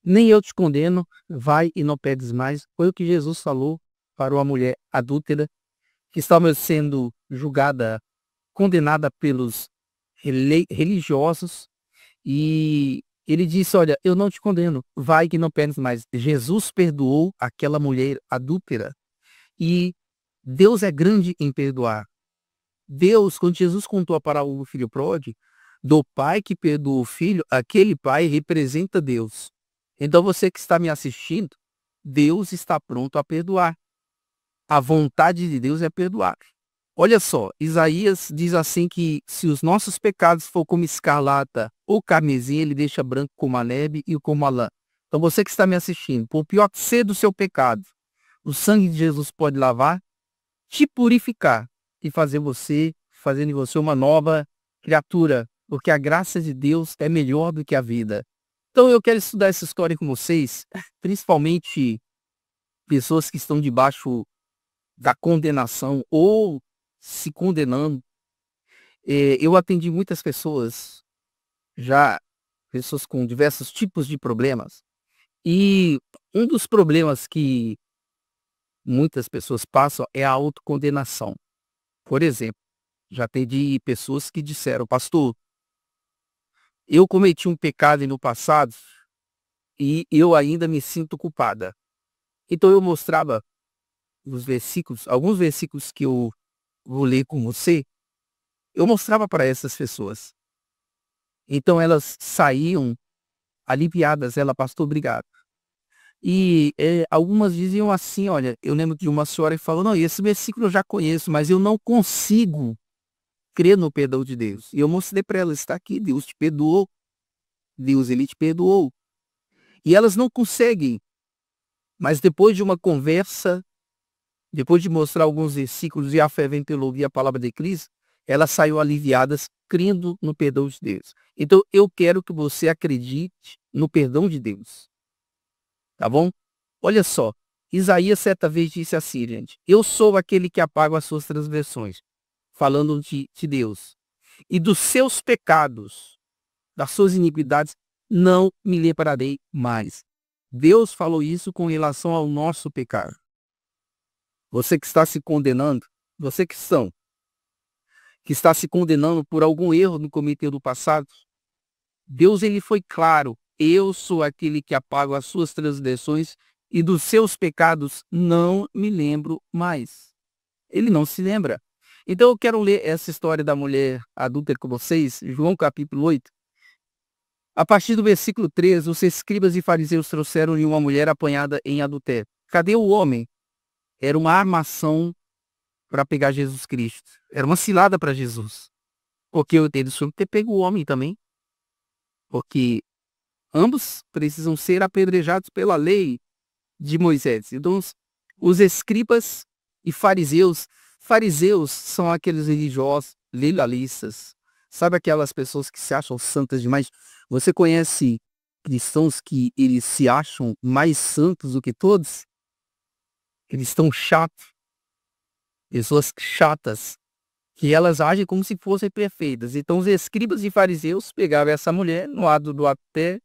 Nem eu te condeno, vai e não peques mais. Foi o que Jesus falou para uma mulher adúltera que estava sendo julgada, condenada pelos religiosos, e ele disse: olha, eu não te condeno, vai que não peques mais. Jesus perdoou aquela mulher adúltera, e Deus é grande em perdoar. Deus, quando Jesus contou a parábola do filho pródigo, do pai que perdoa o filho, aquele pai representa Deus. Então você que está me assistindo, Deus está pronto a perdoar. A vontade de Deus é perdoar. Olha só, Isaías diz assim que se os nossos pecados for como escarlata ou carmesim, ele deixa branco como a neve e como a lã. Então você que está me assistindo, por pior que seja o seu pecado, o sangue de Jesus pode lavar, te purificar e fazer de você uma nova criatura, porque a graça de Deus é melhor do que a vida. Então eu quero estudar essa história com vocês, principalmente pessoas que estão debaixo da condenação ou se condenando. Eu atendi muitas pessoas, já pessoas com diversos tipos de problemas, e um dos problemas que muitas pessoas passam é a autocondenação. Por exemplo, já atendi pessoas que disseram: pastor, eu cometi um pecado no passado e eu ainda me sinto culpada. Então eu mostrava os versículos, alguns versículos que eu vou ler com você, eu mostrava para essas pessoas. Então elas saíam aliviadas, ela: pastor, obrigado. E algumas diziam assim: olha, eu lembro de uma senhora que falou: não, esse versículo eu já conheço, mas eu não consigo crer no perdão de Deus. E eu mostrei para ela: está aqui, Deus te perdoou, Deus ele te perdoou. E elas não conseguem, mas depois de uma conversa, depois de mostrar alguns versículos e a fé vem pelo ouvir a palavra de Cristo, elas saíram aliviadas, crendo no perdão de Deus. Então eu quero que você acredite no perdão de Deus, tá bom? Olha só, Isaías certa vez disse assim, gente: eu sou aquele que apaga as suas transgressões, falando de Deus, e dos seus pecados, das suas iniquidades, não me lembrarei mais. Deus falou isso com relação ao nosso pecado. Você que está se condenando, você que está se condenando por algum erro no cometeu do passado, Deus ele foi claro: eu sou aquele que apago as suas transgressões e dos seus pecados não me lembro mais. Ele não se lembra. Então eu quero ler essa história da mulher adúltera com vocês, João capítulo 8. A partir do versículo 13, os escribas e fariseus trouxeram-lhe uma mulher apanhada em adultério. Cadê o homem? Era uma armação para pegar Jesus Cristo. Era uma cilada para Jesus. Porque eu entendo sobre ter pego o homem também. Porque ambos precisam ser apedrejados pela lei de Moisés. Então, os escribas e fariseus são aqueles religiosos legalistas. Sabe aquelas pessoas que se acham santas demais? Você conhece cristãos que eles se acham mais santos do que todos? Eles estão chatos, pessoas chatas, que elas agem como se fossem perfeitas. Então os escribas e fariseus pegaram essa mulher no ato do até,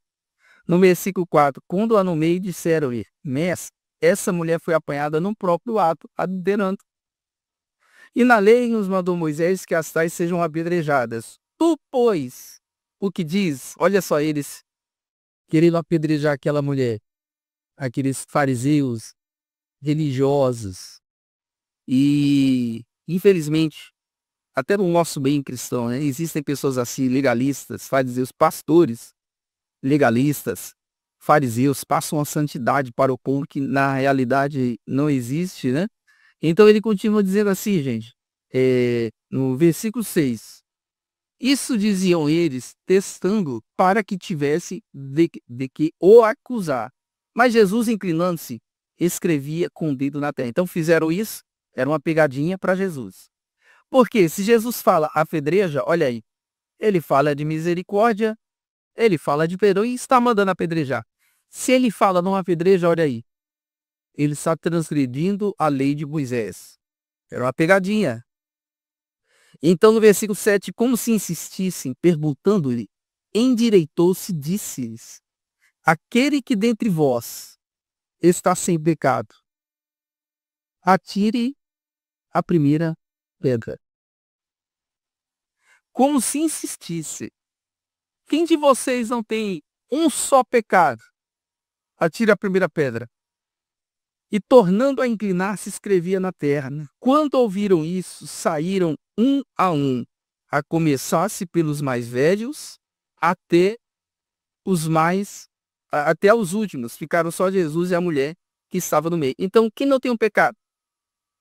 no versículo 4, quando a no meio disseram-lhe: mestre, essa mulher foi apanhada no próprio ato, adulterando. E na lei nos mandou Moisés que as tais sejam apedrejadas. Tu, pois, o que diz? Olha só, eles querendo apedrejar aquela mulher, aqueles fariseus religiosos. E, infelizmente, até no nosso meio cristão, né, existem pessoas assim, legalistas, fariseus, pastores legalistas, fariseus, passam a santidade para o povo que na realidade não existe, né? Então ele continua dizendo assim, gente, no versículo 6, isso diziam eles, testando para que tivesse de que o acusar. Mas Jesus, inclinando-se, escrevia com o dedo na terra. Então fizeram isso, era uma pegadinha para Jesus. Porque se Jesus fala apedreja, olha aí, ele fala de misericórdia, ele fala de perdão e está mandando apedrejar. Se ele fala não apedreja, olha aí, ele está transgredindo a lei de Moisés. Era uma pegadinha. Então no versículo 7, como se insistissem, perguntando-lhe, endireitou-se, disse-lhes: aquele que dentre vós está sem pecado, atire a primeira pedra. Como se insistisse. Quem de vocês não tem um só pecado? Atire a primeira pedra. E tornando a inclinar-se, escrevia na terra. Quando ouviram isso, saíram um, a começar-se pelos mais velhos, até os últimos. Ficaram só Jesus e a mulher que estava no meio. Então, quem não tem um pecado?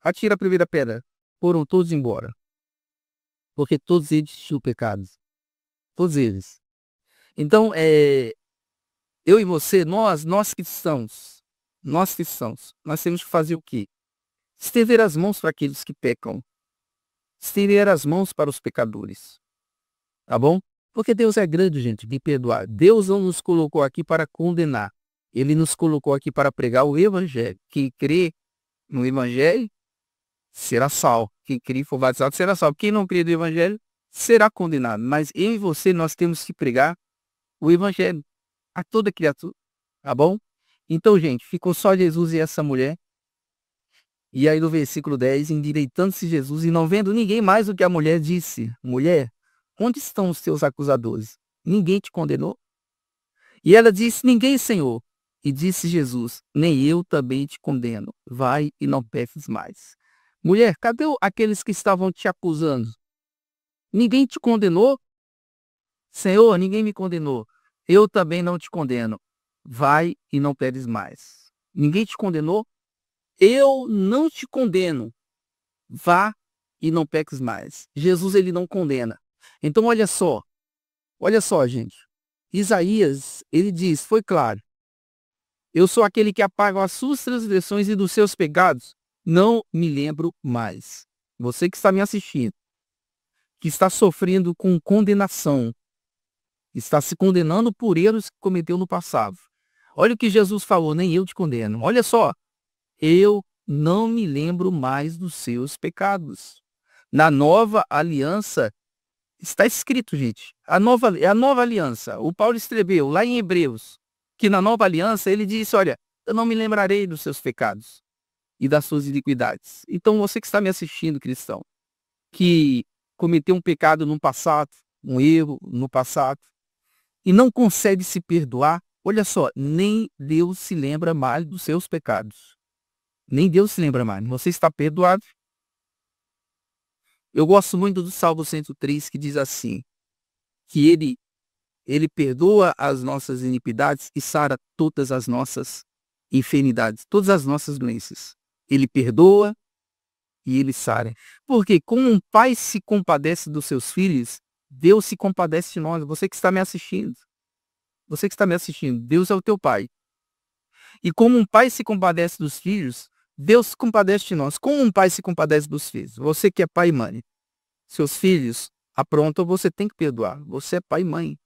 Atira a primeira pedra. Foram todos embora. Porque todos eles tinham pecados. Todos eles. Então, eu e você, nós cristãos, nós temos que fazer o quê? Estender as mãos para aqueles que pecam. Estender as mãos para os pecadores. Tá bom? Porque Deus é grande, gente, de perdoar. Deus não nos colocou aqui para condenar. Ele nos colocou aqui para pregar o Evangelho. Quem crê no Evangelho será salvo. Quem crê e for batizado será salvo. Quem não crê no Evangelho será condenado. Mas eu e você, nós temos que pregar o Evangelho a toda criatura. Tá bom? Então, gente, ficou só Jesus e essa mulher. E aí no versículo 10, endireitando-se Jesus e não vendo ninguém mais do que a mulher, disse: Mulher, onde estão os teus acusadores? Ninguém te condenou? E ela disse: Ninguém, Senhor. E disse Jesus: Nem eu também te condeno. Vai e não peques mais. Mulher, cadê aqueles que estavam te acusando? Ninguém te condenou? Senhor, ninguém me condenou. Eu também não te condeno. Vai e não peques mais. Ninguém te condenou? Eu não te condeno. Vá e não peques mais. Jesus, ele não condena. Então, olha só, gente. Isaías, ele diz, foi claro. Eu sou aquele que apaga as suas transgressões e dos seus pecados. Não me lembro mais. Você que está me assistindo, que está sofrendo com condenação, está se condenando por erros que cometeu no passado. Olha o que Jesus falou, nem eu te condeno. Olha só, eu não me lembro mais dos seus pecados. Na nova aliança, está escrito, gente, é a nova aliança. O Paulo escreveu lá em Hebreus, que na nova aliança ele disse, olha, eu não me lembrarei dos seus pecados e das suas iniquidades. Então você que está me assistindo, cristão, que cometeu um pecado no passado, um erro no passado, e não consegue se perdoar, olha só, nem Deus se lembra mais dos seus pecados. Nem Deus se lembra mais. Você está perdoado. Eu gosto muito do Salmo 103, que diz assim, que ele perdoa as nossas iniquidades e sara todas as nossas enfermidades, todas as nossas doenças. Ele perdoa e ele sara. Porque como um pai se compadece dos seus filhos, Deus se compadece de nós. Você que está me assistindo. Você que está me assistindo. Deus é o teu pai. E como um pai se compadece dos filhos, Deus se compadece de nós. Como um pai se compadece dos filhos? Você que é pai e mãe. Seus filhos aprontam, você tem que perdoar. Você é pai e mãe.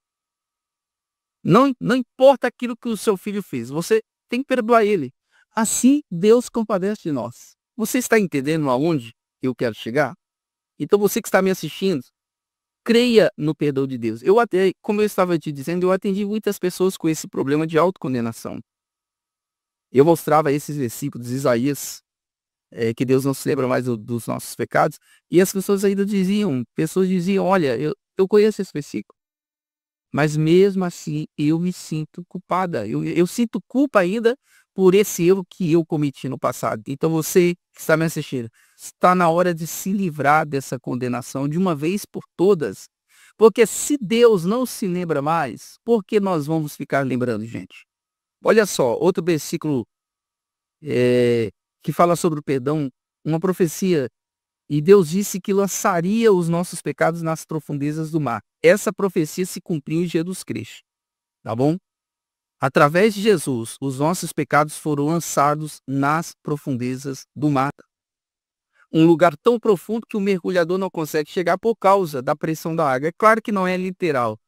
Não importa aquilo que o seu filho fez. Você tem que perdoar ele. Assim, Deus compadece de nós. Você está entendendo aonde eu quero chegar? Então, você que está me assistindo, creia no perdão de Deus. Como eu estava te dizendo, eu atendi muitas pessoas com esse problema de autocondenação. Eu mostrava esses versículos de Isaías, que Deus não se lembra mais dos nossos pecados, e as pessoas ainda diziam, olha, eu conheço esse versículo, mas mesmo assim eu me sinto culpada, eu sinto culpa ainda por esse erro que eu cometi no passado. Então você que está me assistindo, está na hora de se livrar dessa condenação de uma vez por todas, porque se Deus não se lembra mais, por que nós vamos ficar lembrando, gente? Olha só, outro versículo que fala sobre o perdão, uma profecia. E Deus disse que lançaria os nossos pecados nas profundezas do mar. Essa profecia se cumpriu em Jesus Cristo. Tá bom? Através de Jesus, os nossos pecados foram lançados nas profundezas do mar. Um lugar tão profundo que o mergulhador não consegue chegar por causa da pressão da água. É claro que não é literal.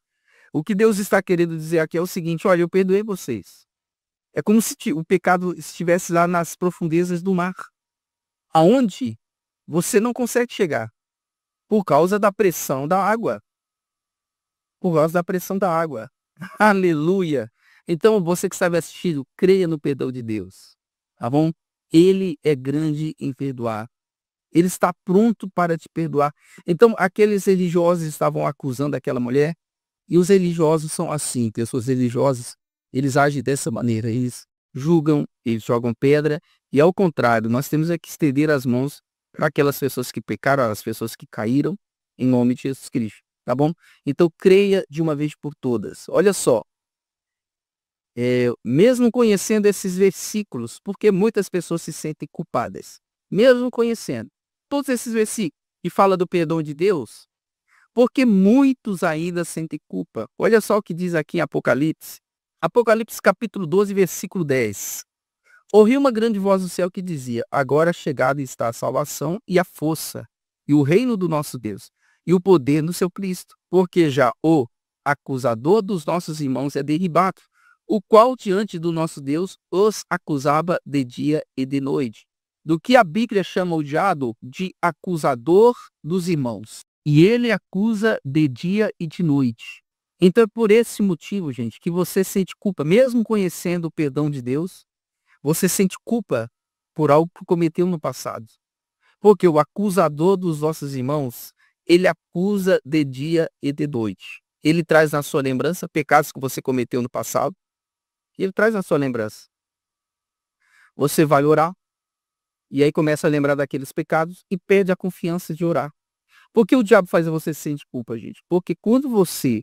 O que Deus está querendo dizer aqui é o seguinte, olha, eu perdoei vocês. É como se o pecado estivesse lá nas profundezas do mar, aonde você não consegue chegar, por causa da pressão da água. Por causa da pressão da água. Aleluia! Então, você que está me assistindo, creia no perdão de Deus, tá bom? Ele é grande em perdoar. Ele está pronto para te perdoar. Então, aqueles religiosos estavam acusando aquela mulher, e os religiosos são assim, pessoas religiosas, eles agem dessa maneira, eles julgam, eles jogam pedra, e ao contrário, nós temos é que estender as mãos para aquelas pessoas que pecaram, as pessoas que caíram, em nome de Jesus Cristo, tá bom? Então, creia de uma vez por todas. Olha só, mesmo conhecendo esses versículos, porque muitas pessoas se sentem culpadas, mesmo conhecendo todos esses versículos que fala do perdão de Deus, porque muitos ainda sentem culpa. Olha só o que diz aqui em Apocalipse. Apocalipse capítulo 12, versículo 10. Ouvi uma grande voz do céu que dizia: agora chegada está a salvação e a força, e o reino do nosso Deus, e o poder no seu Cristo, porque já o acusador dos nossos irmãos é derribado, o qual diante do nosso Deus os acusava de dia e de noite. Do que a Bíblia chama o diabo de acusador dos irmãos. E ele acusa de dia e de noite. Então é por esse motivo, gente, que você sente culpa, mesmo conhecendo o perdão de Deus, você sente culpa por algo que cometeu no passado. Porque o acusador dos nossos irmãos, ele acusa de dia e de noite. Ele traz na sua lembrança pecados que você cometeu no passado. Ele traz na sua lembrança. Você vai orar, e aí começa a lembrar daqueles pecados e perde a confiança de orar. Por que o diabo faz você sentir culpa, gente? Porque quando você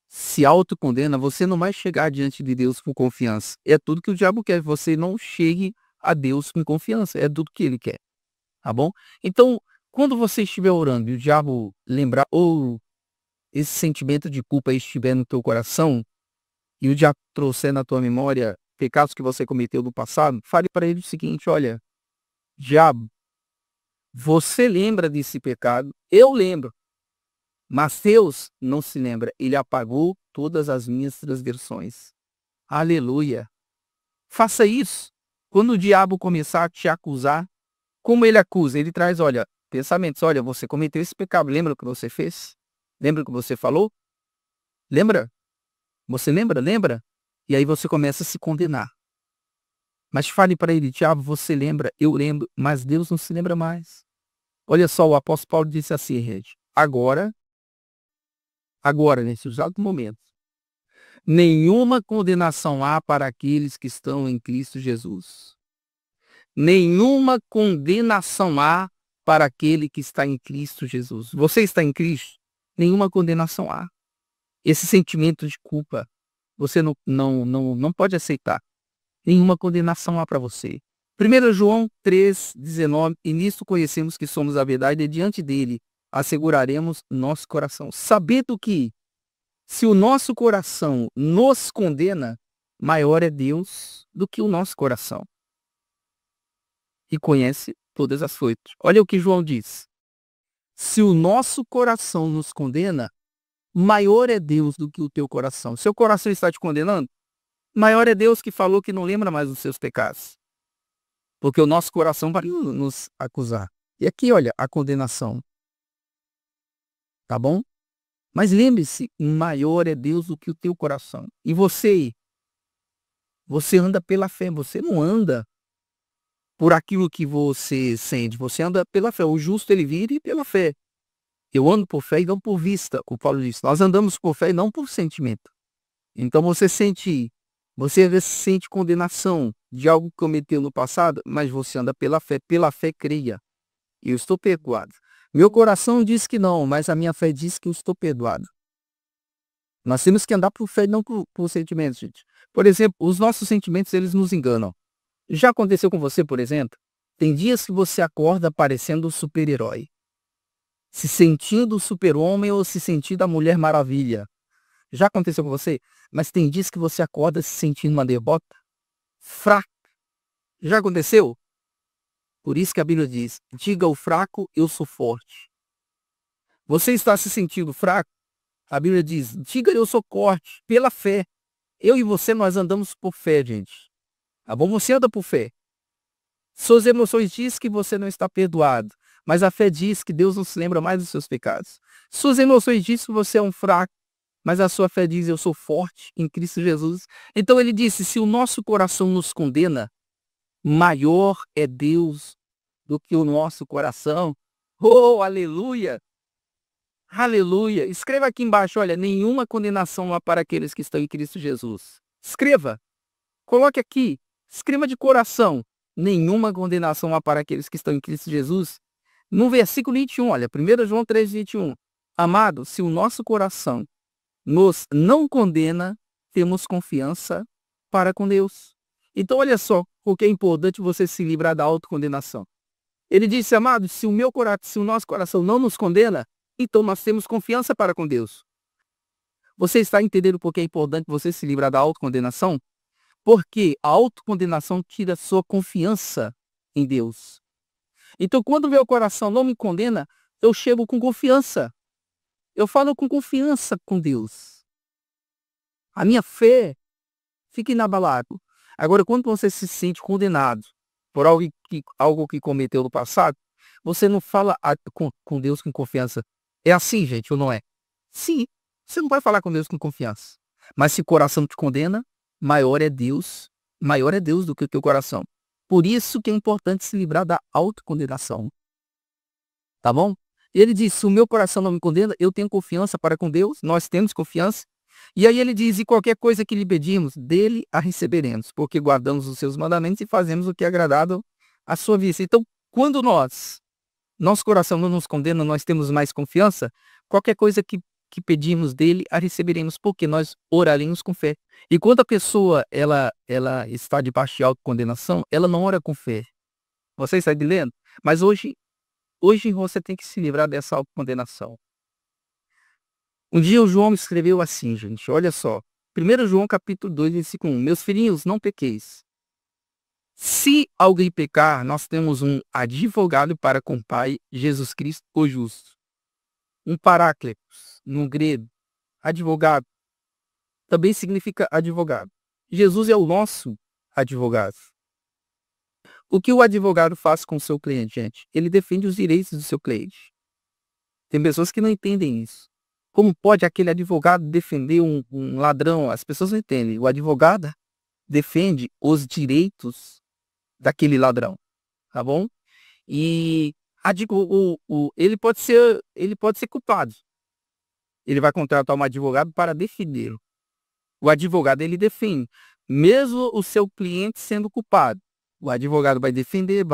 se autocondena, você não vai chegar diante de Deus com confiança. É tudo que o diabo quer, você não chegue a Deus com confiança. É tudo que ele quer, tá bom? Então, quando você estiver orando e o diabo lembrar, ou esse sentimento de culpa estiver no teu coração, e o diabo trouxer na tua memória pecados que você cometeu no passado, fale para ele o seguinte: olha, diabo, você lembra desse pecado, eu lembro, mas Deus não se lembra. Ele apagou todas as minhas transgressões. Aleluia. Faça isso. Quando o diabo começar a te acusar, como ele acusa? Ele traz, olha, pensamentos. Olha, você cometeu esse pecado. Lembra o que você fez? Lembra o que você falou? Lembra? Você lembra? Lembra? E aí você começa a se condenar. Mas fale para ele: diabo, você lembra? Eu lembro, mas Deus não se lembra mais. Olha só, o apóstolo Paulo disse assim, gente: agora, nesse exato momento, nenhuma condenação há para aqueles que estão em Cristo Jesus. Nenhuma condenação há para aquele que está em Cristo Jesus. Você está em Cristo? Nenhuma condenação há. Esse sentimento de culpa, você não pode aceitar. Nenhuma condenação há para você. 1 João 3,19, e nisto conhecemos que somos a verdade, e diante dele asseguraremos nosso coração, sabendo que, se o nosso coração nos condena, maior é Deus do que o nosso coração, e conhece todas as coisas. Olha o que João diz: se o nosso coração nos condena, maior é Deus do que o teu coração. Seu coração está te condenando? Maior é Deus, que falou que não lembra mais dos seus pecados. Porque o nosso coração vai nos acusar. E aqui, olha, a condenação. Tá bom? Mas lembre-se, maior é Deus do que o teu coração. E você anda pela fé, você não anda por aquilo que você sente, você anda pela fé. O justo, ele vive pela fé. Eu ando por fé e não por vista, como Paulo disse. Nós andamos por fé e não por sentimento. Então você às vezes sente condenação de algo que cometeu no passado, mas você anda pela fé creia. Eu estou perdoado. Meu coração diz que não, mas a minha fé diz que eu estou perdoado. Nós temos que andar por fé e não por sentimentos, gente. Por exemplo, os nossos sentimentos, eles nos enganam. Já aconteceu com você, por exemplo? Tem dias que você acorda parecendo um super-herói, se sentindo o super-homem ou se sentindo a Mulher Maravilha. Já aconteceu com você? Mas tem dias que você acorda se sentindo uma derrota, fraco. Já aconteceu? Por isso que a Bíblia diz: diga ao fraco, eu sou forte. Você está se sentindo fraco? A Bíblia diz: diga, eu sou forte, pela fé. Eu e você, nós andamos por fé, gente. Tá bom? Você anda por fé. Suas emoções dizem que você não está perdoado, mas a fé diz que Deus não se lembra mais dos seus pecados. Suas emoções dizem que você é um fraco, mas a sua fé diz, eu sou forte em Cristo Jesus. Então ele disse, se o nosso coração nos condena, maior é Deus do que o nosso coração. Oh, aleluia! Aleluia! Escreva aqui embaixo, olha, nenhuma condenação há para aqueles que estão em Cristo Jesus. Escreva, coloque aqui, escreva de coração, nenhuma condenação há para aqueles que estão em Cristo Jesus. No versículo 21, olha, 1 João 3, 21. Amado, se o nosso coração nos não condena, temos confiança para com Deus. Então, olha só, porque é importante você se livrar da autocondenação. Ele disse, amado, se o nosso coração não nos condena, então nós temos confiança para com Deus. Você está entendendo por que é importante você se livrar da autocondenação? Porque a autocondenação tira sua confiança em Deus. Então, quando o meu coração não me condena, eu chego com confiança. Eu falo com confiança com Deus. A minha fé fica inabalada. Agora, quando você se sente condenado por algo que cometeu no passado, você não fala com Deus com confiança. É assim, gente, ou não é? Sim, você não vai falar com Deus com confiança. Mas se o coração te condena, maior é Deus do que o teu coração. Por isso que é importante se livrar da autocondenação. Tá bom? Ele diz, se o meu coração não me condena, eu tenho confiança para com Deus, nós temos confiança. E aí ele diz, e qualquer coisa que lhe pedimos, dele a receberemos, porque guardamos os seus mandamentos e fazemos o que é agradável à sua vista. Então, quando nosso coração não nos condena, nós temos mais confiança, qualquer coisa que pedimos dele, a receberemos, porque nós oraremos com fé. E quando a pessoa ela está debaixo de autocondenação, ela não ora com fé. Você está entendendo? Mas hoje você tem que se livrar dessa autocondenação. Um dia o João escreveu assim, gente, olha só. 1 João capítulo 2, versículo 1. Meus filhinhos, não pequeis. Se alguém pecar, nós temos um advogado para com o Pai, Jesus Cristo, o justo. Um parácletos, no grego. Advogado. Também significa advogado. Jesus é o nosso advogado. O que o advogado faz com o seu cliente, gente? Ele defende os direitos do seu cliente. Tem pessoas que não entendem isso. Como pode aquele advogado defender um ladrão? As pessoas não entendem. O advogado defende os direitos daquele ladrão. Tá bom? E ele pode ser culpado. Ele vai contratar um advogado para defendê-lo. O advogado, ele defende. Mesmo o seu cliente sendo culpado. O advogado vai defender,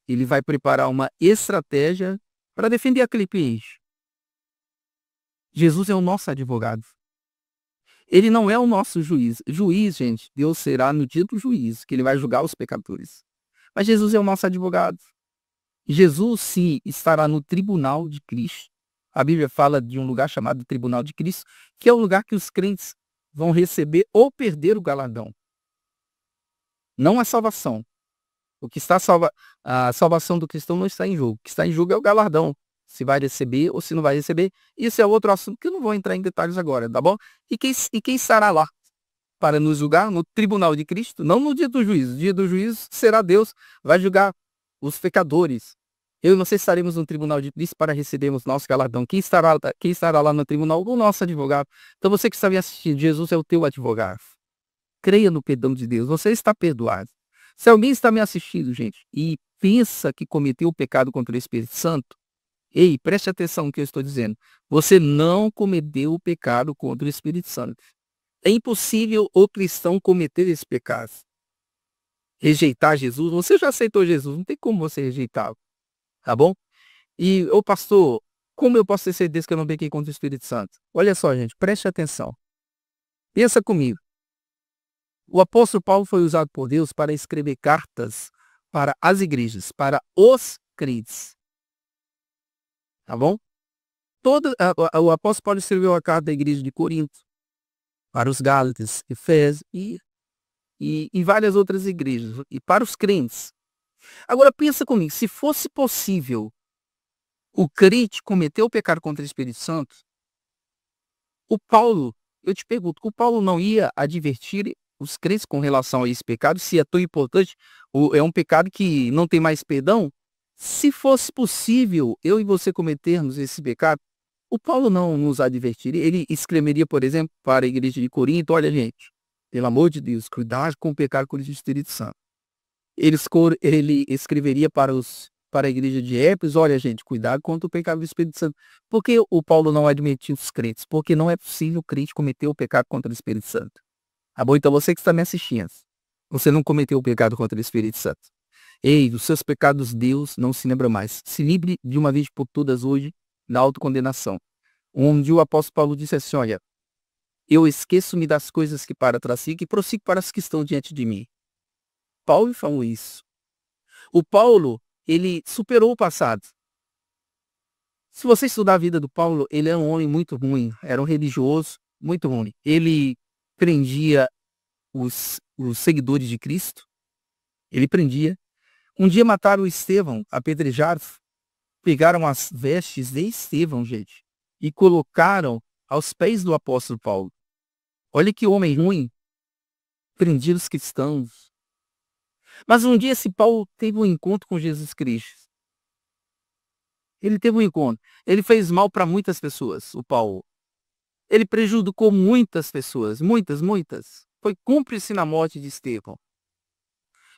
ele vai preparar uma estratégia para defender aquele cliente. Jesus é o nosso advogado. Ele não é o nosso juiz. Juiz, gente, Deus será no dia do juízo, que ele vai julgar os pecadores. Mas Jesus é o nosso advogado. Jesus, sim, estará no tribunal de Cristo. A Bíblia fala de um lugar chamado tribunal de Cristo, que é o lugar que os crentes vão receber ou perder o galardão. Não a salvação. A salvação do cristão não está em jogo. O que está em jogo é o galardão. Se vai receber ou se não vai receber. Isso é outro assunto que eu não vou entrar em detalhes agora, tá bom? E quem estará lá para nos julgar no tribunal de Cristo? Não no dia do juízo. No dia do juízo será Deus, vai julgar os pecadores. Eu e você estaremos no tribunal de Cristo para recebermos nosso galardão. Quem estará lá no tribunal? O nosso advogado. Então você que está me assistindo, Jesus é o teu advogado. Creia no perdão de Deus. Você está perdoado. Se alguém está me assistindo, gente, e pensa que cometeu o pecado contra o Espírito Santo, ei, preste atenção no que eu estou dizendo. Você não cometeu o pecado contra o Espírito Santo. É impossível o cristão cometer esse pecado. Rejeitar Jesus. Você já aceitou Jesus. Não tem como você rejeitá-lo. Tá bom? E, pastor, como eu posso ter certeza que eu não pequei contra o Espírito Santo? Olha só, gente, preste atenção. Pensa comigo. O apóstolo Paulo foi usado por Deus para escrever cartas para as igrejas, para os crentes. Tá bom? O apóstolo Paulo escreveu a carta da igreja de Corinto, para os Gálatas, Efésios e várias outras igrejas, e para os crentes. Agora pensa comigo, se fosse possível o crente cometer o pecado contra o Espírito Santo, eu te pergunto, o Paulo não ia advertir os crentes com relação a esse pecado, se é tão importante, é um pecado que não tem mais perdão? Se fosse possível eu e você cometermos esse pecado, O Paulo não nos advertiria, ele escreveria, por exemplo, para a igreja de Corinto: olha, gente, pelo amor de Deus, cuidado com o pecado contra o Espírito Santo. Ele escreveria para a igreja de Éfeso: olha, gente, cuidado contra o pecado do Espírito Santo. Por que o Paulo não admitiu os crentes? Porque não é possível o crente cometer o pecado contra o Espírito Santo. Ah, bom, então você que está me assistindo, você não cometeu o pecado contra o Espírito Santo. Ei, dos seus pecados Deus não se lembra mais. Se livre de uma vez por todas hoje da autocondenação. Onde o apóstolo Paulo disse assim: olha, eu esqueço-me das coisas que para trás ficam e prossigo para as que estão diante de mim. Paulo falou isso. O Paulo, ele superou o passado. Se você estudar a vida do Paulo, ele é um homem muito ruim, era um religioso muito ruim. Ele prendia os seguidores de Cristo, ele prendia. Um dia mataram o Estevão, apedrejaram, pegaram as vestes de Estevão, gente, e colocaram aos pés do apóstolo Paulo. Olha que homem ruim, prendia os cristãos. Mas um dia esse Paulo teve um encontro com Jesus Cristo. Ele teve um encontro. Ele fez mal para muitas pessoas, o Paulo. Ele prejudicou muitas pessoas, muitas. Foi cúmplice na morte de Estevão.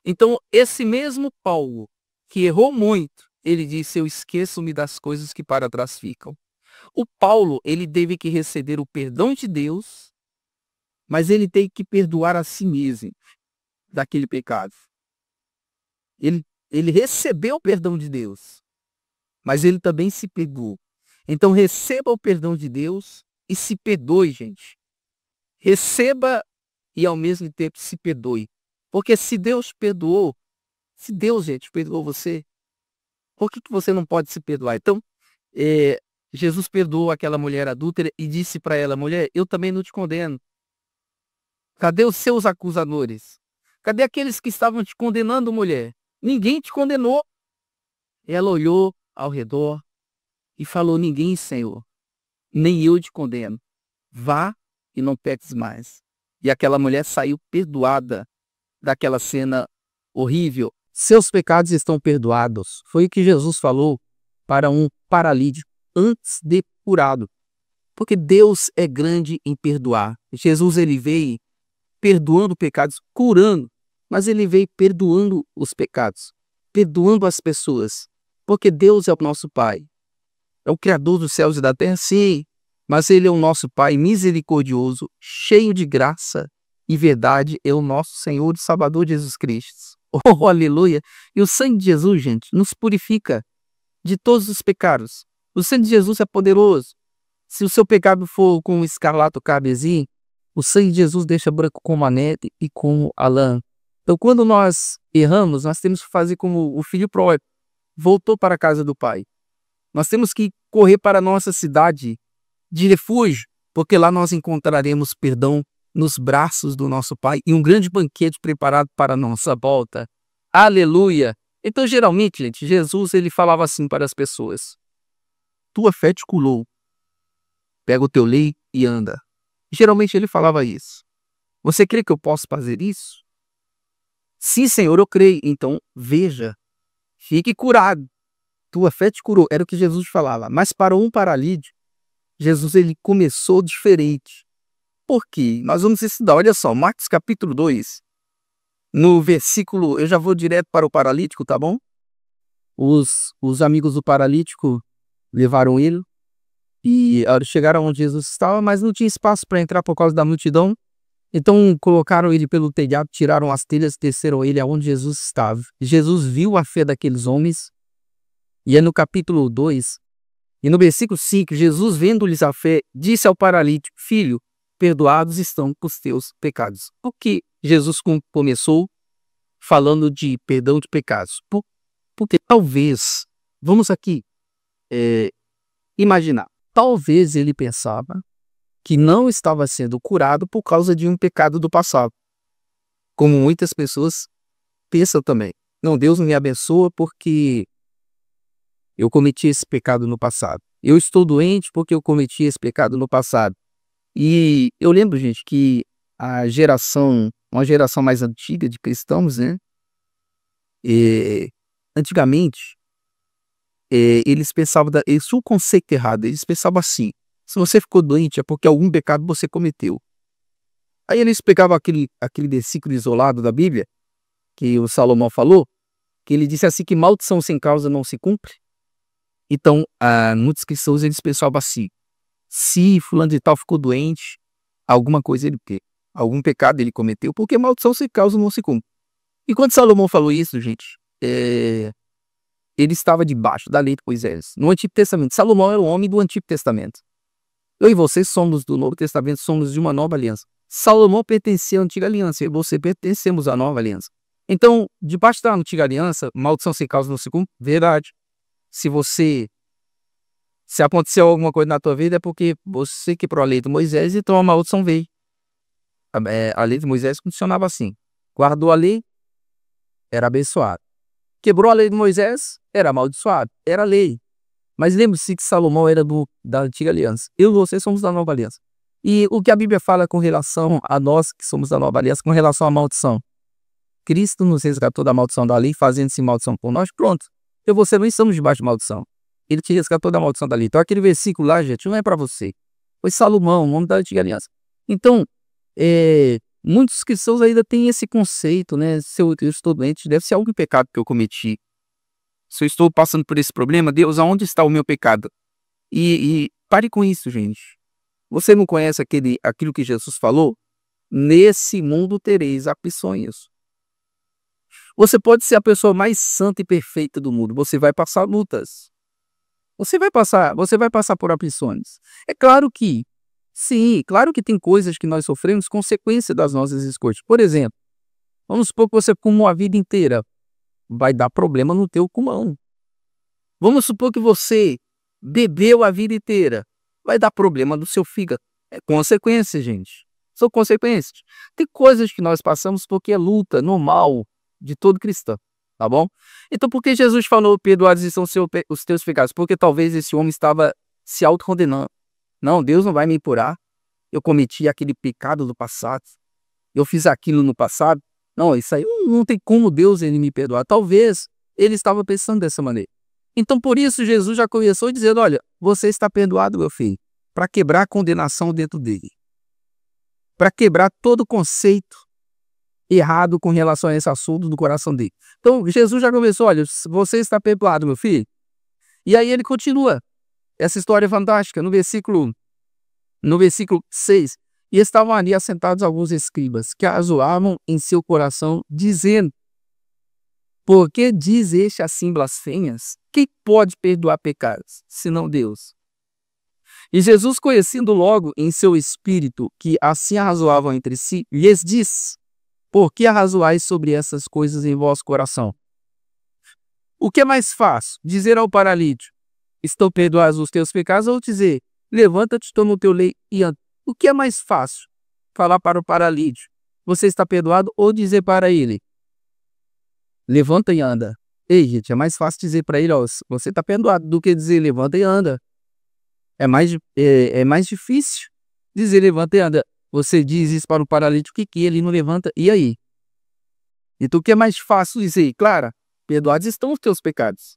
Então, esse mesmo Paulo, que errou muito, ele disse: eu esqueço-me das coisas que para trás ficam. O Paulo, ele teve que receber o perdão de Deus, mas ele tem que perdoar a si mesmo daquele pecado. Ele recebeu o perdão de Deus, mas ele também se perdoou. Então, receba o perdão de Deus e se perdoe, gente. Receba e ao mesmo tempo se perdoe. Porque se Deus perdoou, se Deus, gente, perdoou você, por que você não pode se perdoar? Então, Jesus perdoou aquela mulher adúltera e disse para ela: mulher, eu também não te condeno. Cadê os seus acusadores? Cadê aqueles que estavam te condenando, mulher? Ninguém te condenou. Ela olhou ao redor e falou: ninguém, Senhor, nem eu te condeno. Vá e não peques mais. E aquela mulher saiu perdoada daquela cena horrível. Seus pecados estão perdoados. Foi o que Jesus falou para um paralítico antes de curado. Porque Deus é grande em perdoar. Jesus, ele veio perdoando pecados, curando, mas ele veio perdoando os pecados, perdoando as pessoas. Porque Deus é o nosso Pai. É o Criador dos céus e da terra, sim, mas ele é o nosso Pai misericordioso, cheio de graça e verdade, é o nosso Senhor e Salvador Jesus Cristo. Oh, aleluia! E o sangue de Jesus, gente, nos purifica de todos os pecados. O sangue de Jesus é poderoso. Se o seu pecado for como escarlate carmesim, o sangue de Jesus deixa branco como a neve e como a lã. Então, quando nós erramos, nós temos que fazer como o filho pródigo voltou para a casa do Pai. Nós temos que correr para a nossa cidade de refúgio, porque lá nós encontraremos perdão nos braços do nosso Pai e um grande banquete preparado para a nossa volta. Aleluia! Então, geralmente, gente, Jesus, ele falava assim para as pessoas: tua fé te curou. Pega o teu leito e anda. Geralmente ele falava isso. Você crê que eu posso fazer isso? Sim, Senhor, eu creio. Então, veja, fique curado. Tua fé te curou. Era o que Jesus falava. Mas para um paralítico, Jesus, ele começou diferente. Por quê? Nós vamos estudar, olha só, Marcos capítulo 2, no versículo, eu já vou direto para o paralítico, tá bom? Os amigos do paralítico levaram ele e chegaram onde Jesus estava, mas não tinha espaço para entrar por causa da multidão. Então colocaram ele pelo telhado, tiraram as telhas e desceram ele aonde Jesus estava. Jesus viu a fé daqueles homens, e é no capítulo 2, e no versículo 5, Jesus, vendo-lhes a fé, disse ao paralítico: filho, perdoados estão os teus pecados. Por que Jesus começou falando de perdão de pecados? Porque talvez, vamos aqui imaginar, talvez ele pensava que não estava sendo curado por causa de um pecado do passado. Como muitas pessoas pensam também. Não, Deus me abençoa porque eu cometi esse pecado no passado. Eu estou doente porque eu cometi esse pecado no passado. E eu lembro, gente, que uma geração mais antiga de cristãos, né? Antigamente, eles pensavam, esse é o conceito errado, eles pensavam assim: se você ficou doente é porque algum pecado você cometeu. Aí eles pegavam aquele versículo isolado da Bíblia, que o Salomão falou, que ele disse assim que maldição sem causa não se cumpre. Então, muitos cristãos, eles pensavam assim: se fulano de tal ficou doente, alguma coisa algum pecado ele cometeu, porque maldição sem causa não se cumpre. E quando Salomão falou isso, gente, ele estava debaixo da lei de Moisés, no Antigo Testamento. Salomão era o homem do Antigo Testamento. Eu e você somos do Novo Testamento, somos de uma nova aliança. Salomão pertencia à Antiga Aliança, e você pertencemos à Nova Aliança. Então, debaixo da Antiga Aliança, maldição sem causa não se cumpre, verdade. Se aconteceu alguma coisa na tua vida, é porque você quebrou a lei de Moisés, então a maldição veio. A lei de Moisés funcionava assim: guardou a lei, era abençoado. Quebrou a lei de Moisés, era amaldiçoado. Era lei. Mas lembre-se que Salomão era da Antiga Aliança. Eu e você somos da Nova Aliança. E o que a Bíblia fala com relação a nós que somos da Nova Aliança, com relação à maldição? Cristo nos resgatou da maldição da lei, fazendo-se maldição por nós. Pronto. Eu e você não estamos debaixo de maldição. Ele te resgatou da maldição da lei. Então aquele versículo lá, gente, não é para você. Foi Salomão, o homem da Antiga Aliança. Então, muitos cristãos ainda têm esse conceito, né? Se eu estou doente, deve ser algum pecado que eu cometi. Se eu estou passando por esse problema, Deus, aonde está o meu pecado? E pare com isso, gente. Você não conhece aquilo que Jesus falou? Nesse mundo tereis aflições. Você pode ser a pessoa mais santa e perfeita do mundo. Você vai passar lutas. Você vai passar por aflições. É claro que, sim, claro que tem coisas que nós sofremos consequência das nossas escolhas. Por exemplo, vamos supor que você fumou a vida inteira. Vai dar problema no teu pulmão. Vamos supor que você bebeu a vida inteira. Vai dar problema no seu fígado. É consequência, gente. São consequências. Tem coisas que nós passamos porque é luta normal de todo cristão, tá bom? Então por que Jesus falou: perdoados estão os teus pecados? Porque talvez esse homem estava se autocondenando. Não, Deus não vai me apurar. Eu cometi aquele pecado do passado. Eu fiz aquilo no passado. Não, isso aí não tem como Deus ele me perdoar. Talvez ele estava pensando dessa maneira. Então, por isso, Jesus já começou dizendo: olha, você está perdoado, meu filho, para quebrar a condenação dentro dele. Para quebrar todo o conceito errado com relação a esse assunto do coração dele. Então, Jesus já começou: olha, você está perdoado, meu filho. E aí ele continua. Essa história é fantástica. No versículo 6. E estavam ali assentados alguns escribas, que razoavam em seu coração, dizendo: por que diz este assim blasfêmias? Quem pode perdoar pecados, senão Deus? E Jesus, conhecendo logo em seu espírito que assim arrazoavam entre si, lhes diz: por que arrazoais sobre essas coisas em vosso coração? O que é mais fácil? Dizer ao paralítico: estão perdoados os teus pecados, ou dizer: levanta-te, toma o teu leito e anda? O que é mais fácil? Falar para o paralítico: você está perdoado, ou dizer para ele: levanta e anda? Ei, gente, é mais fácil dizer para ele: ó, você está perdoado, do que dizer levanta e anda. É mais difícil dizer levanta e anda. Você diz isso para o paralítico que ele não levanta, e aí? Então o que é mais fácil dizer? Claro, perdoados estão os teus pecados.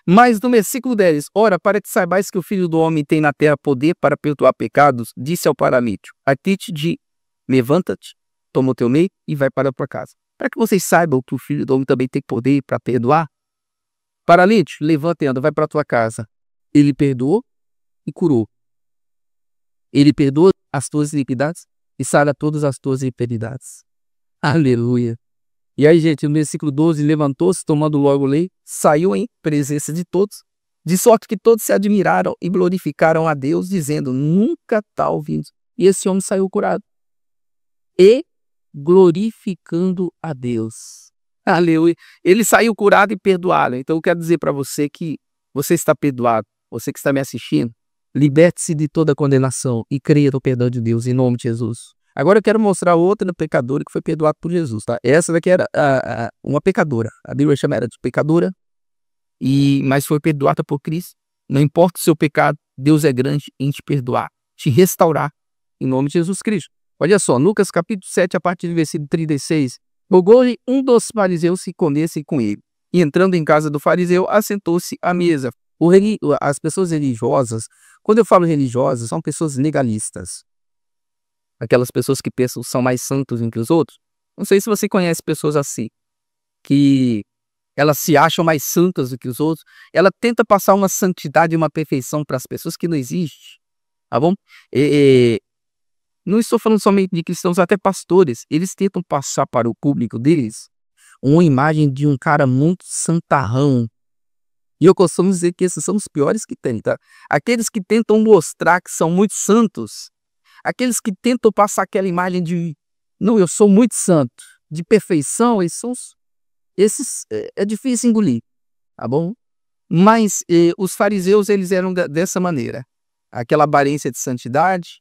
Mas no versículo 10, ora, para que saibais que o Filho do Homem tem na terra poder para perdoar pecados, disse ao paralítico: a-ti de levanta-te, toma o teu leito e vai para a tua casa. Para que vocês saibam que o Filho do Homem também tem poder para perdoar. Paralítico, levanta e anda, vai para a tua casa. Ele perdoou e curou. Ele perdoa as tuas iniquidades e sara todas as tuas enfermidades. Aleluia. E aí, gente, no versículo 12, levantou-se, tomando logo o leito, saiu em presença de todos, de sorte que todos se admiraram e glorificaram a Deus, dizendo: nunca tal vimos. E esse homem saiu curado. E glorificando a Deus. Aleluia. Ele saiu curado e perdoado. Então eu quero dizer para você que você está perdoado. Você que está me assistindo, liberte-se de toda condenação e creia no perdão de Deus, em nome de Jesus. Agora eu quero mostrar outra pecadora que foi perdoada por Jesus, tá? Essa daqui era uma pecadora. A Bíblia chama ela de pecadora, mas foi perdoada por Cristo. Não importa o seu pecado, Deus é grande em te perdoar, te restaurar, em nome de Jesus Cristo. Olha só, Lucas capítulo 7, a partir do versículo 36. Rogou-lhe um dos fariseus que comesse com ele. e entrando em casa do fariseu, assentou-se à mesa. As pessoas religiosas, quando eu falo religiosas, são pessoas legalistas. Aquelas pessoas que pensam que são mais santos do que os outros. Não sei se você conhece pessoas assim, que elas se acham mais santas do que os outros. Ela tenta passar uma santidade e uma perfeição para as pessoas que não existe, tá bom? Não estou falando somente de cristãos, até pastores. Eles tentam passar para o público deles uma imagem de um cara muito santarrão. E eu costumo dizer que esses são os piores que tem, tá? Aqueles que tentam mostrar que são muito santos. Aqueles que tentam passar aquela imagem de, não, eu sou muito santo, de perfeição, esses é difícil engolir, tá bom? Mas os fariseus, eles eram dessa maneira. Aquela aparência de santidade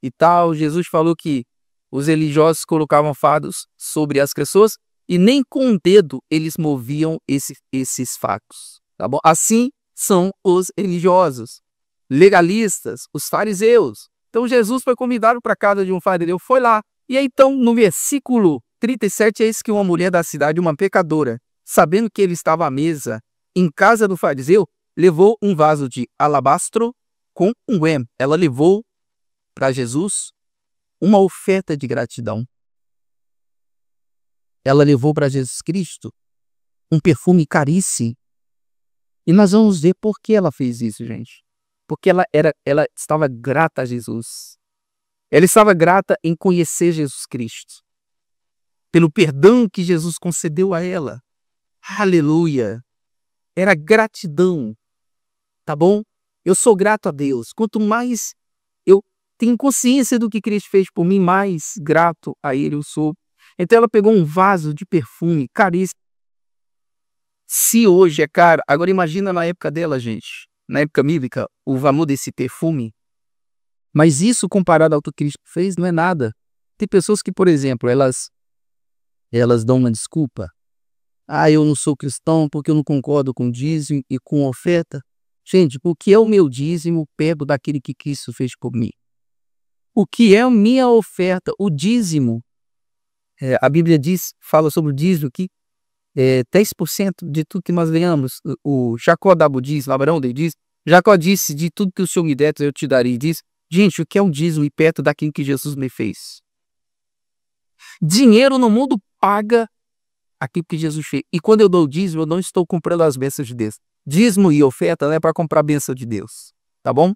e tal. Jesus falou que os religiosos colocavam fardos sobre as pessoas e nem com o dedo eles moviam esses fardos, tá bom? Assim são os religiosos, legalistas, os fariseus. Então Jesus foi convidado para a casa de um fariseu, foi lá. E aí então no versículo 37 é isso que uma mulher da cidade, uma pecadora, sabendo que ele estava à mesa em casa do fariseu, levou um vaso de alabastro com unguento. Ela levou para Jesus uma oferta de gratidão. Ela levou para Jesus Cristo um perfume caríssimo. E nós vamos ver por que ela fez isso, gente. Porque ela estava grata a Jesus. Ela estava grata em conhecer Jesus Cristo, pelo perdão que Jesus concedeu a ela. Aleluia! Era gratidão, tá bom? Eu sou grato a Deus. Quanto mais eu tenho consciência do que Cristo fez por mim, mais grato a Ele eu sou. Então ela pegou um vaso de perfume caríssimo. Se hoje é caro, agora imagina na época dela, gente. Na época bíblica, o valor desse perfume. Mas isso comparado ao que Cristo fez não é nada. Tem pessoas que, por exemplo, elas dão uma desculpa. Ah, eu não sou cristão porque eu não concordo com dízimo e com oferta. Gente, o que é o meu dízimo perto daquele que Cristo fez por mim? O que é a minha oferta? O dízimo. A Bíblia fala sobre o dízimo que 10% de tudo que nós ganhamos. O Jacó dava o dízimo, Abraão deu dízimo. Jacó disse, de tudo que o Senhor me der, eu te darei. Diz, gente, o que é um dízimo e perto daquilo que Jesus me fez? Dinheiro no mundo paga aquilo que Jesus fez. E quando eu dou dízimo, eu não estou comprando as bênçãos de Deus. Dízimo e oferta não é para comprar a bênção de Deus, tá bom?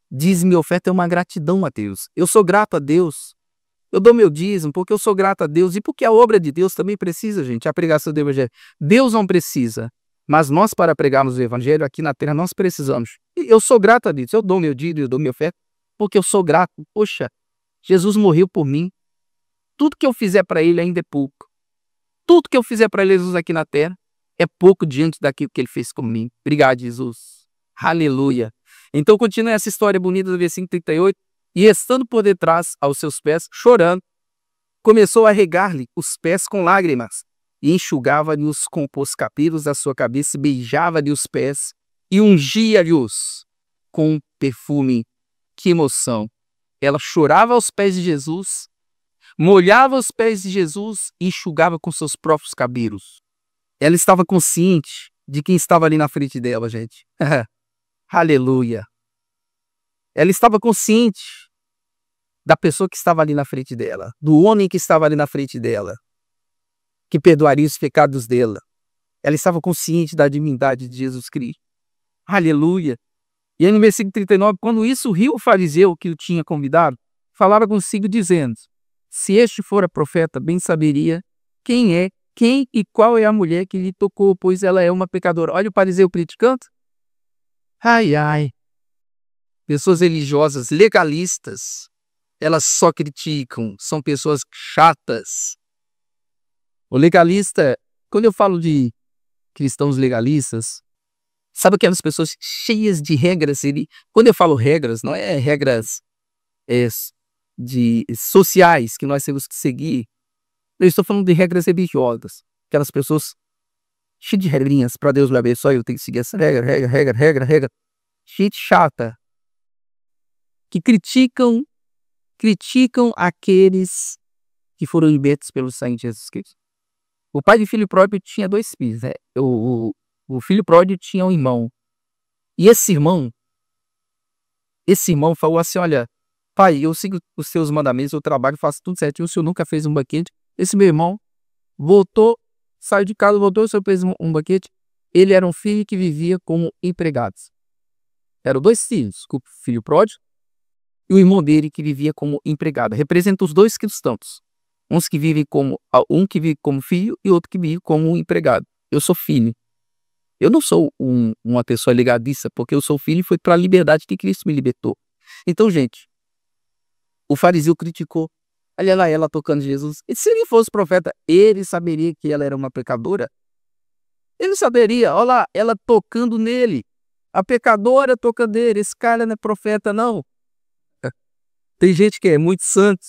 Dízimo e oferta é uma gratidão a Deus. Eu sou grato a Deus. Eu dou meu dízimo porque eu sou grato a Deus e porque a obra de Deus também precisa, gente, a pregação do Evangelho. Deus não precisa, mas nós, para pregarmos o Evangelho aqui na terra, nós precisamos. E eu sou grato a Deus. Eu dou meu dízimo, eu dou minha oferta porque eu sou grato. Poxa, Jesus morreu por mim. Tudo que eu fizer para Ele ainda é pouco. Tudo que eu fizer para Jesus aqui na terra é pouco diante daquilo que Ele fez por mim. Obrigado, Jesus. Aleluia. Então continua essa história bonita do versículo 38. E estando por detrás aos seus pés, chorando, começou a regar-lhe os pés com lágrimas, e enxugava-lhe-os com os cabelos da sua cabeça, beijava-lhe os pés, e ungia-lhe-os com perfume. Que emoção! Ela chorava aos pés de Jesus, molhava os pés de Jesus e enxugava com seus próprios cabelos. Ela estava consciente de quem estava ali na frente dela, gente. Aleluia! Ela estava consciente da pessoa que estava ali na frente dela, do homem que estava ali na frente dela, que perdoaria os pecados dela. Ela estava consciente da divindade de Jesus Cristo. Aleluia! E aí no versículo 39, quando isso riu o fariseu que o tinha convidado, falava consigo dizendo, se este fora profeta, bem saberia quem e qual é a mulher que lhe tocou, pois ela é uma pecadora. Olha o fariseu criticando. Ai, ai. Pessoas religiosas, legalistas, elas só criticam, são pessoas chatas. O legalista, quando eu falo de cristãos legalistas, sabe aquelas pessoas cheias de regras? Quando eu falo regras, não é regras sociais que nós temos que seguir. Eu estou falando de regras religiosas. Aquelas pessoas cheias de regrinhas, para Deus me abençoe, eu tenho que seguir essa regra. Gente chata. Que criticam aqueles que foram libertos pelo sangue de Jesus Cristo. O pai de filho pródigo tinha 2 filhos, né? O filho pródigo tinha um irmão. E esse irmão falou assim: olha, pai, eu sigo os seus mandamentos, eu trabalho, faço tudo certinho, o senhor nunca fez um banquete. Esse meu irmão voltou, saiu de casa, voltou, o senhor fez um banquete. Ele era um filho que vivia como empregados. Eram 2 filhos, o filho pródigo e o irmão dele que vivia como empregado. Representa os 2 cristãos. Um que vive como filho e outro que vive como empregado. Eu sou filho. Eu não sou uma pessoa ligadiça, porque eu sou filho e foi para a liberdade que Cristo me libertou. Então, gente, o fariseu criticou. Olha lá ela tocando Jesus. E se ele fosse profeta, ele saberia que ela era uma pecadora? Ele saberia, olha lá, ela tocando nele. A pecadora tocando nele. Esse cara não é profeta, não. Tem gente que é muito santo.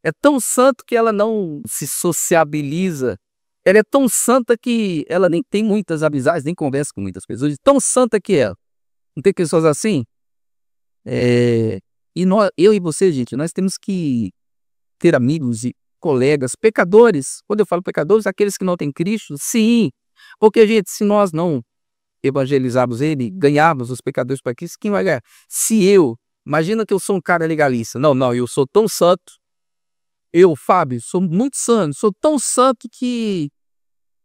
É tão santo que ela não se sociabiliza. Ela é tão santa que ela nem tem muitas amizades, nem conversa com muitas pessoas. Tão santa que ela. Não tem pessoas assim? E eu e você, gente, nós temos que ter amigos e colegas pecadores. Quando eu falo pecadores, aqueles que não têm Cristo, sim. Porque, gente, se nós não evangelizarmos ele, ganharmos os pecadores para Cristo, quem vai ganhar? Imagina que eu sou um cara legalista. Não, eu sou tão santo. Eu, Fábio, sou muito santo. Sou tão santo que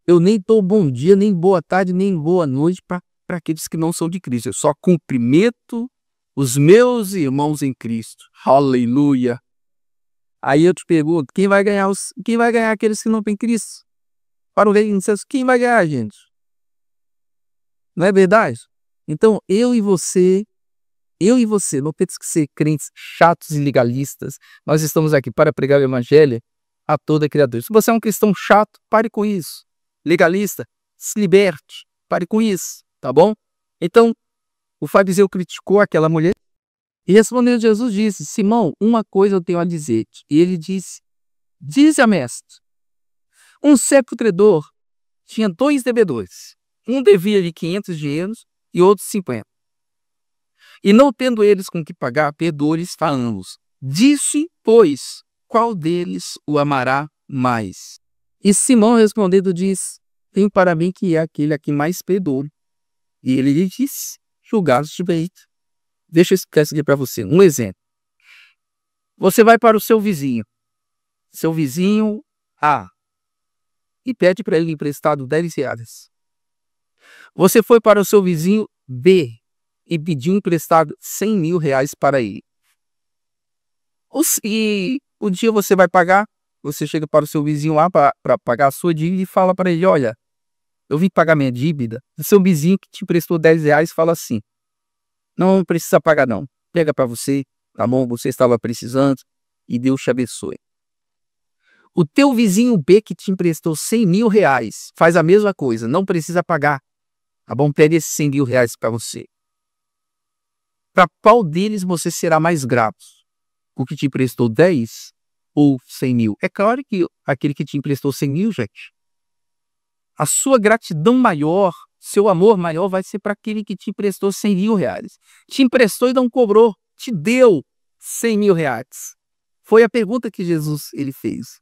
eu nem dou bom dia, nem boa tarde, nem boa noite para aqueles que não são de Cristo. Eu só cumprimento os meus irmãos em Cristo. Aleluia. Aí eu te pergunto, quem vai ganhar aqueles que não têm Cristo? Para o reino dos céus, quem vai ganhar, gente? Não é verdade? Então, eu e você, não temos que ser crentes chatos e legalistas. Nós estamos aqui para pregar o evangelho a toda criatura. Se você é um cristão chato, pare com isso. Legalista, se liberte. Pare com isso, tá bom? Então, o fariseu criticou aquela mulher e respondendo, Jesus disse: Simão, uma coisa eu tenho a dizer-te. E ele disse: dize a mestre. Um certo credor tinha 2 devedores. Um devia de 500 dinheiros e outro 50. E não tendo eles com que pagar, perdoou-lhes a ambos. Disse, pois, qual deles o amará mais? E Simão respondendo diz: tenho para mim que é aquele a quem mais perdoou. E ele lhe disse: julgaste bem. Deixa eu explicar isso aqui para você. Um exemplo. Você vai para o seu vizinho A, e pede para ele emprestado 10 reais. Você foi para o seu vizinho B e pediu emprestado 100 mil reais para ele. E o dia você vai pagar, você chega para o seu vizinho A para pagar a sua dívida e fala para ele: olha, eu vim pagar minha dívida. O seu vizinho que te emprestou 10 reais fala assim: não precisa pagar não, pega para você, tá bom? Você estava precisando e Deus te abençoe. O teu vizinho B que te emprestou 100 mil reais faz a mesma coisa, não precisa pagar, tá bom? Pede esses 100 mil reais para você. Para qual deles você será mais grato? O que te emprestou 10 ou 100 mil? É claro que aquele que te emprestou 100 mil, gente. A sua gratidão maior, seu amor maior vai ser para aquele que te emprestou 100 mil reais. Te emprestou e não cobrou, te deu 100 mil reais. Foi a pergunta que Jesus ele fez.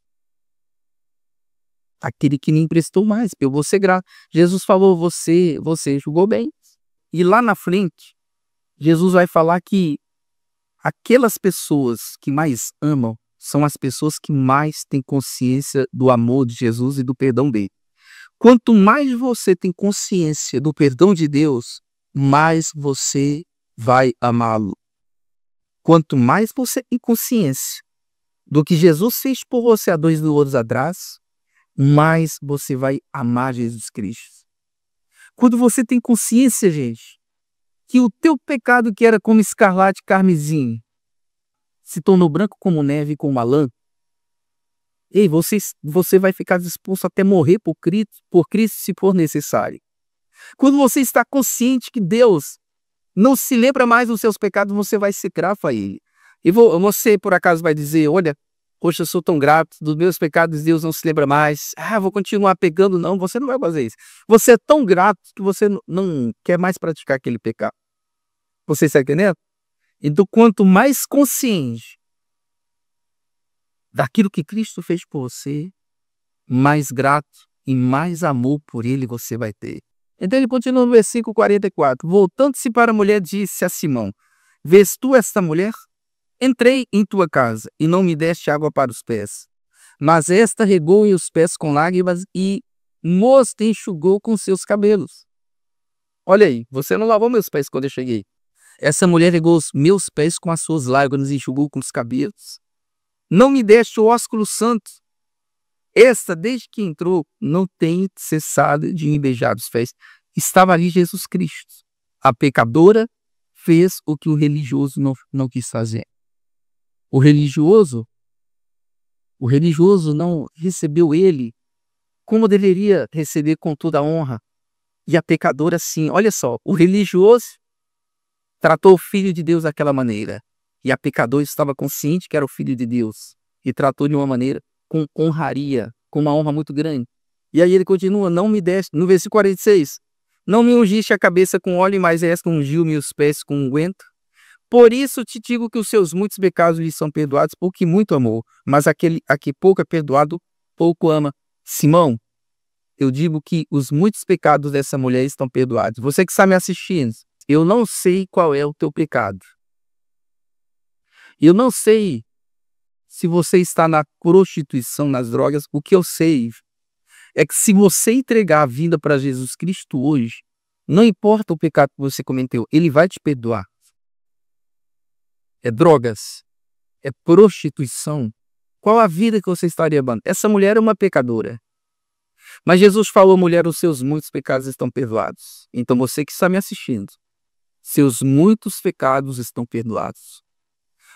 Aquele que me emprestou mais, eu vou ser grato. Jesus falou: você julgou bem. E lá na frente, Jesus vai falar que aquelas pessoas que mais amam são as pessoas que mais têm consciência do amor de Jesus e do perdão dele. Quanto mais você tem consciência do perdão de Deus, mais você vai amá-lo. Quanto mais você tem consciência do que Jesus fez por você há 2 mil anos atrás, mais você vai amar Jesus Cristo. Quando você tem consciência, gente, que o teu pecado que era como escarlate carmesim se tornou branco como neve, como uma lã, ei, você vai ficar disposto até morrer por Cristo se for necessário. Quando você está consciente que Deus não se lembra mais dos seus pecados, você vai ser grato a Ele. E você, por acaso, vai dizer: olha, poxa, eu sou tão grato, dos meus pecados Deus não se lembra mais. Vou continuar pecando. Não, você não vai fazer isso. Você é tão grato que você não quer mais praticar aquele pecado. Você está entendendo? Então, quanto mais consciente daquilo que Cristo fez por você, mais grato e mais amor por ele você vai ter. Então ele continua no versículo 44. Voltando-se para a mulher, disse a Simão: Vês tu esta mulher? Entrei em tua casa e não me deste água para os pés, mas esta regou-me os pés com lágrimas e nos enxugou com seus cabelos. Olha aí, você não lavou meus pés quando eu cheguei. Essa mulher regou os meus pés com as suas lágrimas e enxugou com os cabelos. Não me deste o ósculo santo. Esta, desde que entrou, não tem cessado de me beijar os pés. Estava ali Jesus Cristo. A pecadora fez o que o religioso não quis fazer. O religioso não recebeu ele como deveria receber, com toda a honra. E a pecadora sim. Olha só, o religioso tratou o Filho de Deus daquela maneira. E a pecadora estava consciente que era o Filho de Deus. E tratou de uma maneira com honraria, com uma honra muito grande. E aí ele continua, não me deste, no versículo 46, não me ungiste a cabeça com óleo, mas esta ungiu-me os pés com unguento. Por isso te digo que os seus muitos pecados lhe são perdoados, porque muito amou, mas aquele a que pouco é perdoado, pouco ama. Simão, eu digo que os muitos pecados dessa mulher estão perdoados. Você que está me assistindo, eu não sei qual é o teu pecado. Eu não sei se você está na prostituição, nas drogas. O que eu sei é que se você entregar a vida para Jesus Cristo hoje, não importa o pecado que você cometeu, ele vai te perdoar. É drogas, é prostituição. Qual a vida que você estaria levando? Essa mulher é uma pecadora. Mas Jesus falou, mulher, os seus muitos pecados estão perdoados. Então você que está me assistindo, seus muitos pecados estão perdoados.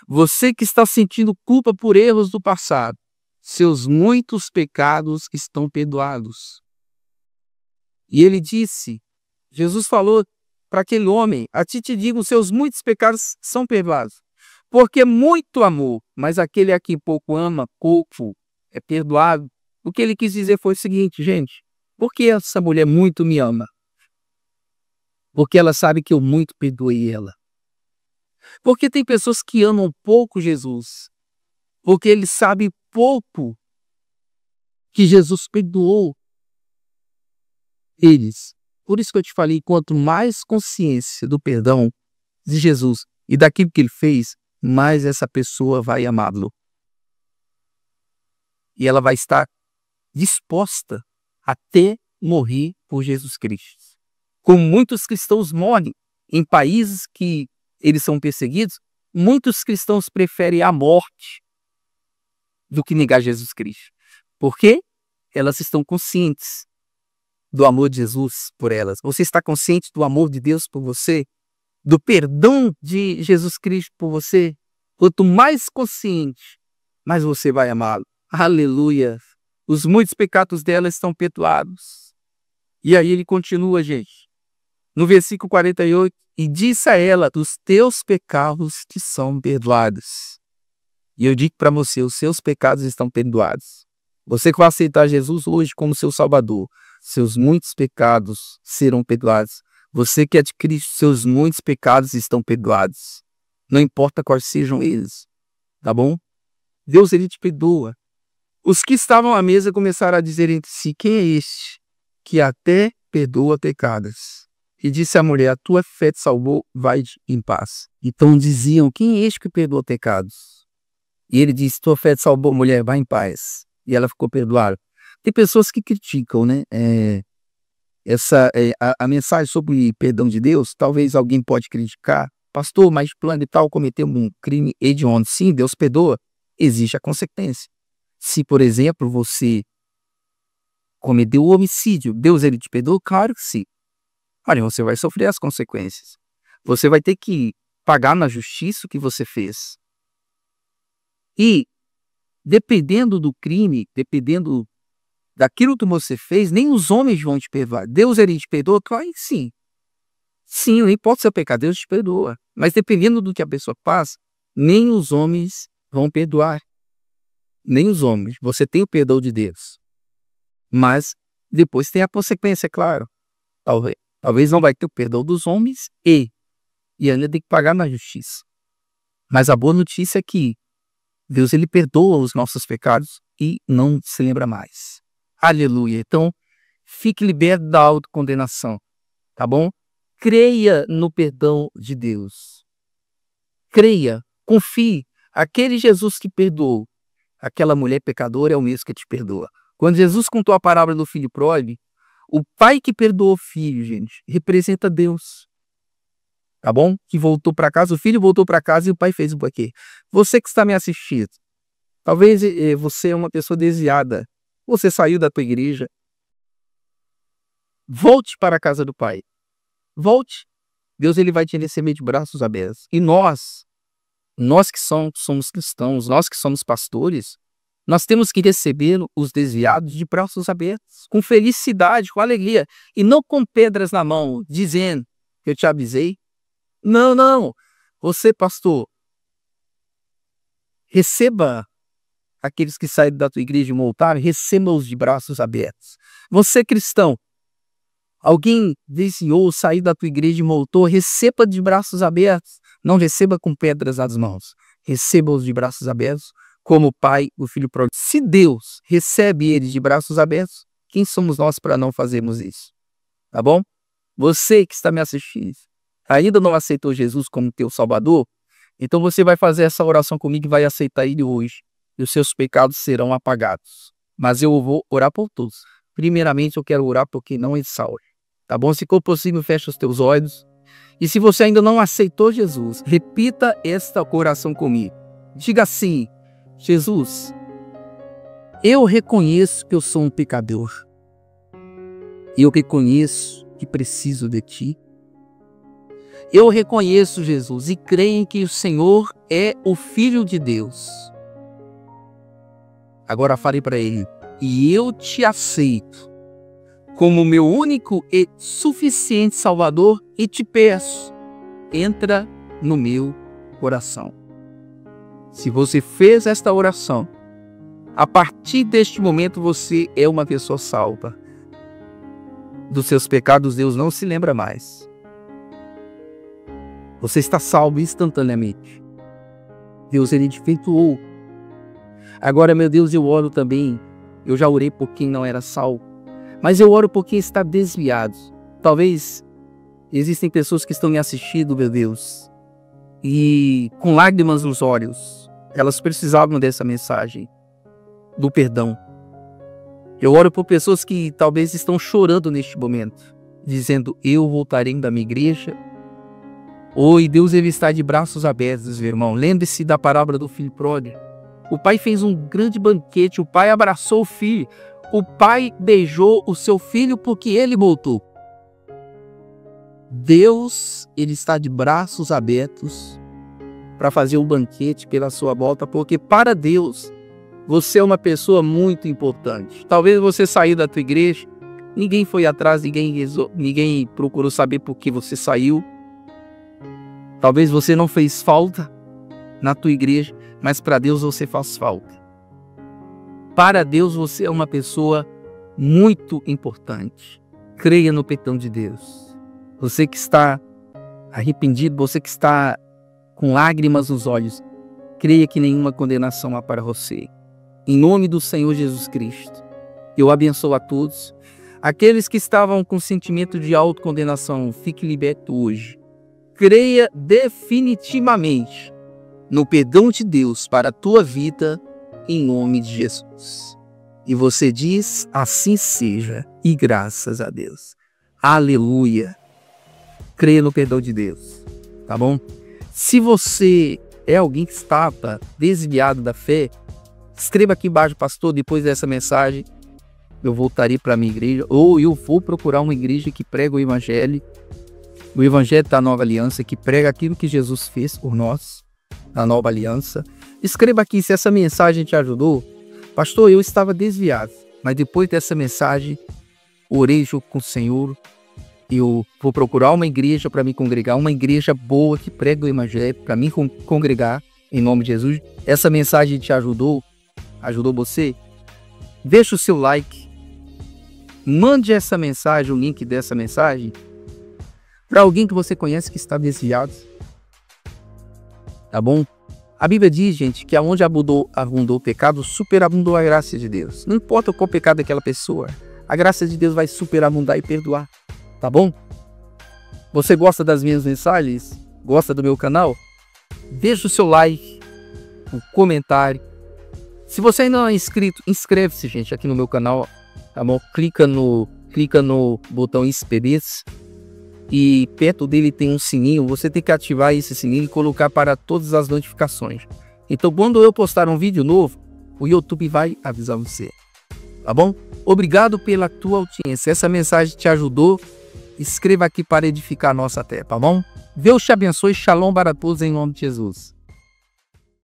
Você que está sentindo culpa por erros do passado, seus muitos pecados estão perdoados. E ele disse, Jesus falou para aquele homem, a ti te digo, os seus muitos pecados são perdoados. Porque muito amor, mas aquele a quem pouco ama, pouco é perdoado. O que ele quis dizer foi o seguinte, gente, por que essa mulher muito me ama? Porque ela sabe que eu muito perdoei ela. Porque tem pessoas que amam pouco Jesus, porque eles sabem pouco que Jesus perdoou eles. Por isso que eu te falei, quanto mais consciência do perdão de Jesus e daquilo que ele fez, mais essa pessoa vai amá-lo. E ela vai estar disposta até morrer por Jesus Cristo. Como muitos cristãos morrem em países que eles são perseguidos, muitos cristãos preferem a morte do que negar Jesus Cristo. Porque elas estão conscientes do amor de Jesus por elas. Você está consciente do amor de Deus por você? Do perdão de Jesus Cristo por você? Quanto mais consciente, mais você vai amá-lo. Aleluia! Os muitos pecados dela estão perdoados. E aí ele continua, gente. No versículo 48, e disse a ela, os teus pecados te são perdoados. E eu digo para você, os seus pecados estão perdoados. Você que vai aceitar Jesus hoje como seu Salvador, seus muitos pecados serão perdoados. Você que é de Cristo, seus muitos pecados estão perdoados. Não importa quais sejam eles, tá bom? Deus, ele te perdoa. Os que estavam à mesa começaram a dizer entre si, quem é este que até perdoa pecados? E disse a mulher, a tua fé te salvou, vai em paz. Então diziam, quem é este que perdoa pecados? E ele disse, tua fé te salvou, mulher, vai em paz. E ela ficou perdoada. Tem pessoas que criticam, né? A mensagem sobre perdão de Deus, talvez alguém pode criticar. Pastor, mas plano de tal cometeu um crime hediondo. Sim, Deus perdoa. Existe a consequência. Se, por exemplo, você cometeu o homicídio, Deus ele te perdoa? Claro que sim. Olha, você vai sofrer as consequências. Você vai ter que pagar na justiça o que você fez. E, dependendo do crime, dependendo daquilo que você fez, nem os homens vão te perdoar. Deus ele te perdoa? Claro que sim. Sim, nem pode ser pecado, Deus te perdoa. Mas dependendo do que a pessoa faz, nem os homens vão perdoar. Nem os homens. Você tem o perdão de Deus. Mas depois tem a consequência, é claro. Talvez não vai ter o perdão dos homens e ainda tem que pagar na justiça. Mas a boa notícia é que Deus ele perdoa os nossos pecados e não se lembra mais. Aleluia. Então, fique liberto da autocondenação, tá bom? Creia no perdão de Deus. Creia, confie. Aquele Jesus que perdoou aquela mulher pecadora é o mesmo que te perdoa. Quando Jesus contou a parábola do filho pródigo, o pai que perdoou o filho, gente, representa Deus. Tá bom? Que voltou para casa, o filho voltou para casa e o pai fez o quê? Você que está me assistindo, talvez você é uma pessoa desviada. Você saiu da tua igreja. Volte para a casa do pai. Volte. Deus ele vai te receber de braços abertos. E nós que somos cristãos, nós que somos pastores, nós temos que receber os desviados de braços abertos, com felicidade, com alegria, e não com pedras na mão, dizendo que eu te avisei. Não, não. Você, pastor, receba aqueles que saíram da tua igreja e voltaram, receba-os de braços abertos. Você, cristão, alguém desviou, saiu da tua igreja e voltou, receba de braços abertos. Não receba com pedras nas mãos. Receba-os de braços abertos, como o pai, o filho pródigo. Se Deus recebe eles de braços abertos, quem somos nós para não fazermos isso? Tá bom? Você que está me assistindo, ainda não aceitou Jesus como teu Salvador? Então você vai fazer essa oração comigo e vai aceitar Ele hoje. E os seus pecados serão apagados. Mas eu vou orar por todos. Primeiramente, eu quero orar por quem não é salvo. Tá bom? Se for possível, fecha os teus olhos. E se você ainda não aceitou Jesus, repita esta oração comigo. Diga assim: Jesus, eu reconheço que eu sou um pecador. Eu reconheço que preciso de Ti. Eu reconheço, Jesus, e creio que o Senhor é o Filho de Deus. Agora fale para Ele: e eu te aceito como meu único e suficiente Salvador e te peço, entra no meu coração. Se você fez esta oração, a partir deste momento você é uma pessoa salva. Dos seus pecados Deus não se lembra mais. Você está salvo instantaneamente. Deus ele te efetuou. Agora, meu Deus, eu oro também. Eu já orei por quem não era salvo. Mas eu oro por quem está desviado. Talvez existem pessoas que estão me assistindo, meu Deus, e com lágrimas nos olhos, elas precisavam dessa mensagem do perdão. Eu oro por pessoas que talvez estão chorando neste momento, dizendo: eu voltarei da minha igreja. Oi, Deus ele está de braços abertos, meu irmão. Lembre-se da parábola do filho pródigo. O pai fez um grande banquete, o pai abraçou o filho. O pai beijou o seu filho porque ele voltou. Deus, ele está de braços abertos para fazer um banquete pela sua volta, porque para Deus, você é uma pessoa muito importante. Talvez você saiu da tua igreja, ninguém foi atrás, ninguém procurou saber por que você saiu. Talvez você não fez falta na tua igreja, mas para Deus você faz falta. Para Deus você é uma pessoa muito importante. Creia no perdão de Deus. Você que está arrependido, você que está com lágrimas nos olhos, creia que nenhuma condenação há para você. Em nome do Senhor Jesus Cristo, eu abençoo a todos. Aqueles que estavam com sentimento de autocondenação, fique liberto hoje. Creia definitivamente no perdão de Deus para a tua vida, em nome de Jesus. E você diz: assim seja, e graças a Deus. Aleluia. Creia no perdão de Deus, tá bom? Se você é alguém que estava desviado da fé, escreva aqui embaixo: pastor, depois dessa mensagem, eu voltarei para a minha igreja, ou eu vou procurar uma igreja que prega o evangelho da nova aliança, que prega aquilo que Jesus fez por nós, na nova aliança. Escreva aqui se essa mensagem te ajudou. Pastor, eu estava desviado, mas depois dessa mensagem, orei junto com o Senhor. Eu vou procurar uma igreja para me congregar, uma igreja boa que prega o evangelho, para me congregar, em nome de Jesus. Essa mensagem te ajudou? Ajudou você? Deixa o seu like. Mande essa mensagem, o link dessa mensagem, para alguém que você conhece que está desviado. Tá bom? A Bíblia diz, gente, que aonde abundou o pecado, superabundou a graça de Deus. Não importa qual pecado daquela pessoa, a graça de Deus vai superabundar e perdoar, tá bom? Você gosta das minhas mensagens? Gosta do meu canal? Deixa o seu like, um comentário. Se você ainda não é inscrito, inscreve-se, gente, aqui no meu canal, tá bom? Clica no botão inscrever-se e perto dele tem um sininho. Você tem que ativar esse sininho e colocar para todas as notificações. Então, quando eu postar um vídeo novo, o YouTube vai avisar você, tá bom? Obrigado pela tua audiência. Essa mensagem te ajudou? Escreva aqui para edificar a nossa terra, tá bom? Deus te abençoe. Shalom para todos em nome de Jesus.